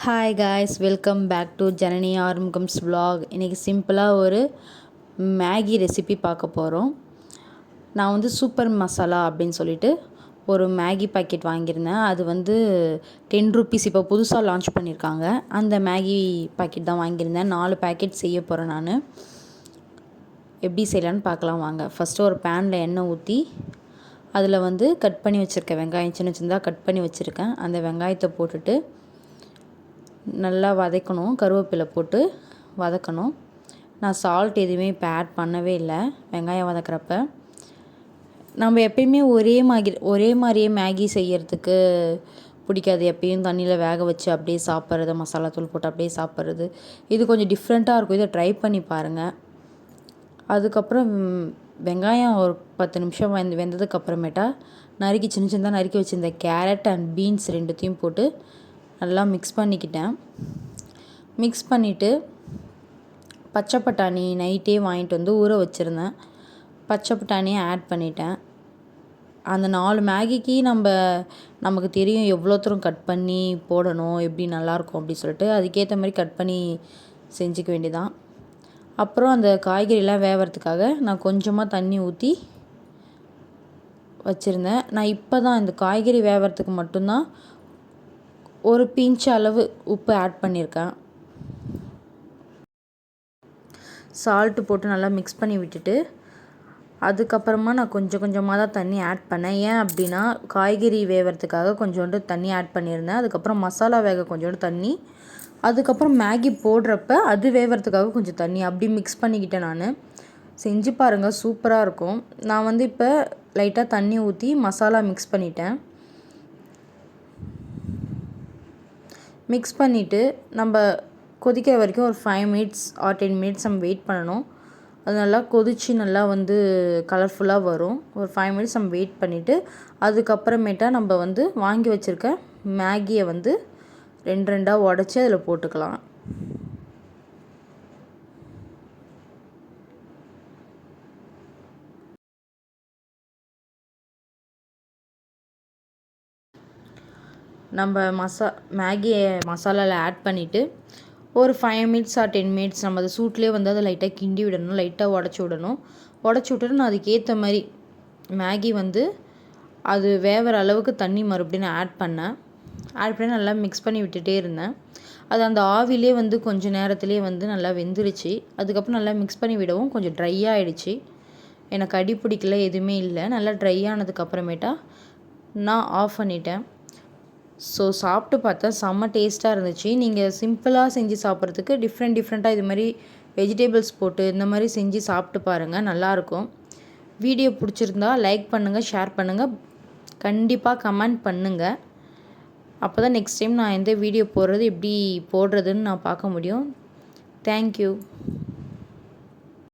Hi guys, welcome back to Janani Arumugam's vlog. இன்றைக்கி சிம்பிளாக ஒரு மேகி ரெசிபி பார்க்க போகிறோம். நான் வந்து சூப்பர் மசாலா அப்படின்னு சொல்லிட்டு ஒரு மேகி பாக்கெட் வாங்கியிருந்தேன். அது வந்து 10 ருபீஸ் இப்போ புதுசாக லான்ச் பண்ணியிருக்காங்க. அந்த மேகி பாக்கெட் தான் வாங்கியிருந்தேன். 4 பேக்கெட் செய்ய போகிறேன் நான். எப்படி செய்யலான்னு பார்க்கலாம் வாங்க. ஃபஸ்ட்டு ஒரு பேனில் எண்ணெய் ஊற்றி அதில் வந்து கட் பண்ணி வச்சுருக்கேன் வெங்காயம், சின்ன சின்னதாக கட் பண்ணி வச்சுருக்கேன். அந்த வெங்காயத்தை போட்டுட்டு நல்லா வதக்கணும். கருவேப்பிலை போட்டு வதக்கணும். நான் சால்ட் எதுவுமே இப்போ ஆட் பண்ணவே இல்லை. வெங்காயம் வதக்கிறப்ப நம்ம எப்பயுமே ஒரே மாதிரியே மேகி செய்கிறதுக்கு பிடிக்காது. எப்பயும் தண்ணியில் வேக வச்சு அப்படியே சாப்பிட்றது, மசாலா தூள் போட்டு அப்படியே சாப்பிட்றது. இது கொஞ்சம் டிஃப்ரெண்ட்டாக இருக்கும். இதை ட்ரை பண்ணி பாருங்கள். அதுக்கப்புறம் வெங்காயம் ஒரு 10 நிமிஷம் வெந்ததுக்கப்புறமேட்டா சின்ன சின்னதாக நறுக்கி வச்சுருந்த கேரட் அண்ட் பீன்ஸ் ரெண்டுத்தையும் போட்டு நல்லா மிக்ஸ் பண்ணிக்கிட்டேன். மிக்ஸ் பண்ணிவிட்டு பச்சை பட்டாணி நைட்டே வாங்கிட்டு வந்து ஊற வச்சுருந்தேன். பச்சை பட்டாணியை ஆட் பண்ணிட்டேன். அந்த 4 மேகிக்கு நமக்கு தெரியும் எவ்வளோ தூரம் கட் பண்ணி போடணும், எப்படி நல்லாயிருக்கும் அப்படி சொல்லிட்டு அதுக்கேற்ற மாதிரி கட் பண்ணி செஞ்சுக்க வேண்டியதான். அப்புறம் அந்த காய்கறிலாம் வேகிறதுக்காக நான் கொஞ்சமாக தண்ணி ஊற்றி வச்சுருந்தேன். நான் இப்போ தான் இந்த காய்கறி வேகிறதுக்கு மட்டும்தான் ஒரு பிஞ்ச் அளவு உப்பு ஆட் பண்ணியிருக்கேன். சால்ட்டு போட்டு நல்லா மிக்ஸ் பண்ணி விட்டுட்டு அதுக்கப்புறமா நான் கொஞ்சம் கொஞ்சமாக தான் தண்ணி ஆட் பண்ணேன். ஏன் அப்படின்னா காய்கறி வேகிறதுக்காக கொஞ்சோண்டு தண்ணி ஆட் பண்ணியிருந்தேன். அதுக்கப்புறம் மசாலா வேக கொஞ்சோண்டு தண்ணி, அதுக்கப்புறம் மேகி போடுறப்ப அது வேகிறதுக்காக கொஞ்சம் தண்ணி, அப்படி மிக்ஸ் பண்ணிக்கிட்டேன். நான் செஞ்சு பாருங்கள், சூப்பராக இருக்கும். நான் வந்து இப்போ லைட்டாக தண்ணி ஊற்றி மசாலா மிக்ஸ் பண்ணிட்டேன். மிக்ஸ் பண்ணிவிட்டு நம்ம கொதிக்கிற வரைக்கும் ஒரு 5 மினிட்ஸ் ஆர் 10 மினிட்ஸ் நம்ம வெயிட் பண்ணணும். அது நல்லா கொதித்து நல்லா வந்து கலர்ஃபுல்லாக வரும். ஒரு 5 மினிட்ஸ் நம்ம வெயிட் பண்ணிவிட்டு அதுக்கப்புறமேட்டா நம்ம வந்து வாங்கி வச்சுருக்க மேகியை வந்து 2 உடச்சி அதில் போட்டுக்கலாம். நம்ம மேகியை மசாலாவில் ஆட் பண்ணிவிட்டு ஒரு 5 மினிட்ஸ் ஆர் 10 மினிட்ஸ் நம்ம அதை சூட்லேயே வந்து அதை லைட்டாக கிண்டி விடணும், லைட்டாக உடச்சி விட்டுட்டு நான் அதுக்கேற்ற மாதிரி மேகி வந்து அது வேகிற அளவுக்கு தண்ணி மறுபடியும் நான் ஆட் பண்ணி நல்லா மிக்ஸ் பண்ணி விட்டுட்டே இருந்தேன். அது அந்த ஆவிலே வந்து கொஞ்சம் நேரத்துலேயே வந்து நல்லா வெந்துருச்சு. அதுக்கப்புறம் நல்லா மிக்ஸ் பண்ணி விடவும் கொஞ்சம் ட்ரை ஆகிடுச்சு. எனக்கு அடி பிடிக்கல, எதுவுமே இல்லை. நல்லா ட்ரை ஆனதுக்கப்புறமேட்டா நான் ஆஃப் பண்ணிட்டேன். ஸோ சாப்பிட்டு பார்த்தா செம்ம டேஸ்ட்டாக இருந்துச்சு. நீங்கள் சிம்பிளாக செஞ்சு சாப்பிட்றதுக்கு டிஃப்ரெண்ட்டாக இது மாதிரி வெஜிடபிள்ஸ் போட்டு இந்த மாதிரி செஞ்சு சாப்பிட்டு பாருங்கள், நல்லாயிருக்கும். வீடியோ பிடிச்சிருந்தா லைக் பண்ணுங்கள், ஷேர் பண்ணுங்கள், கண்டிப்பாக கமெண்ட் பண்ணுங்கள். அப்போ தான் நெக்ஸ்ட் டைம் நான் எந்த வீடியோ போடுறது எப்படி போடுறதுன்னு நான் பார்க்க முடியும். தேங்க்யூ.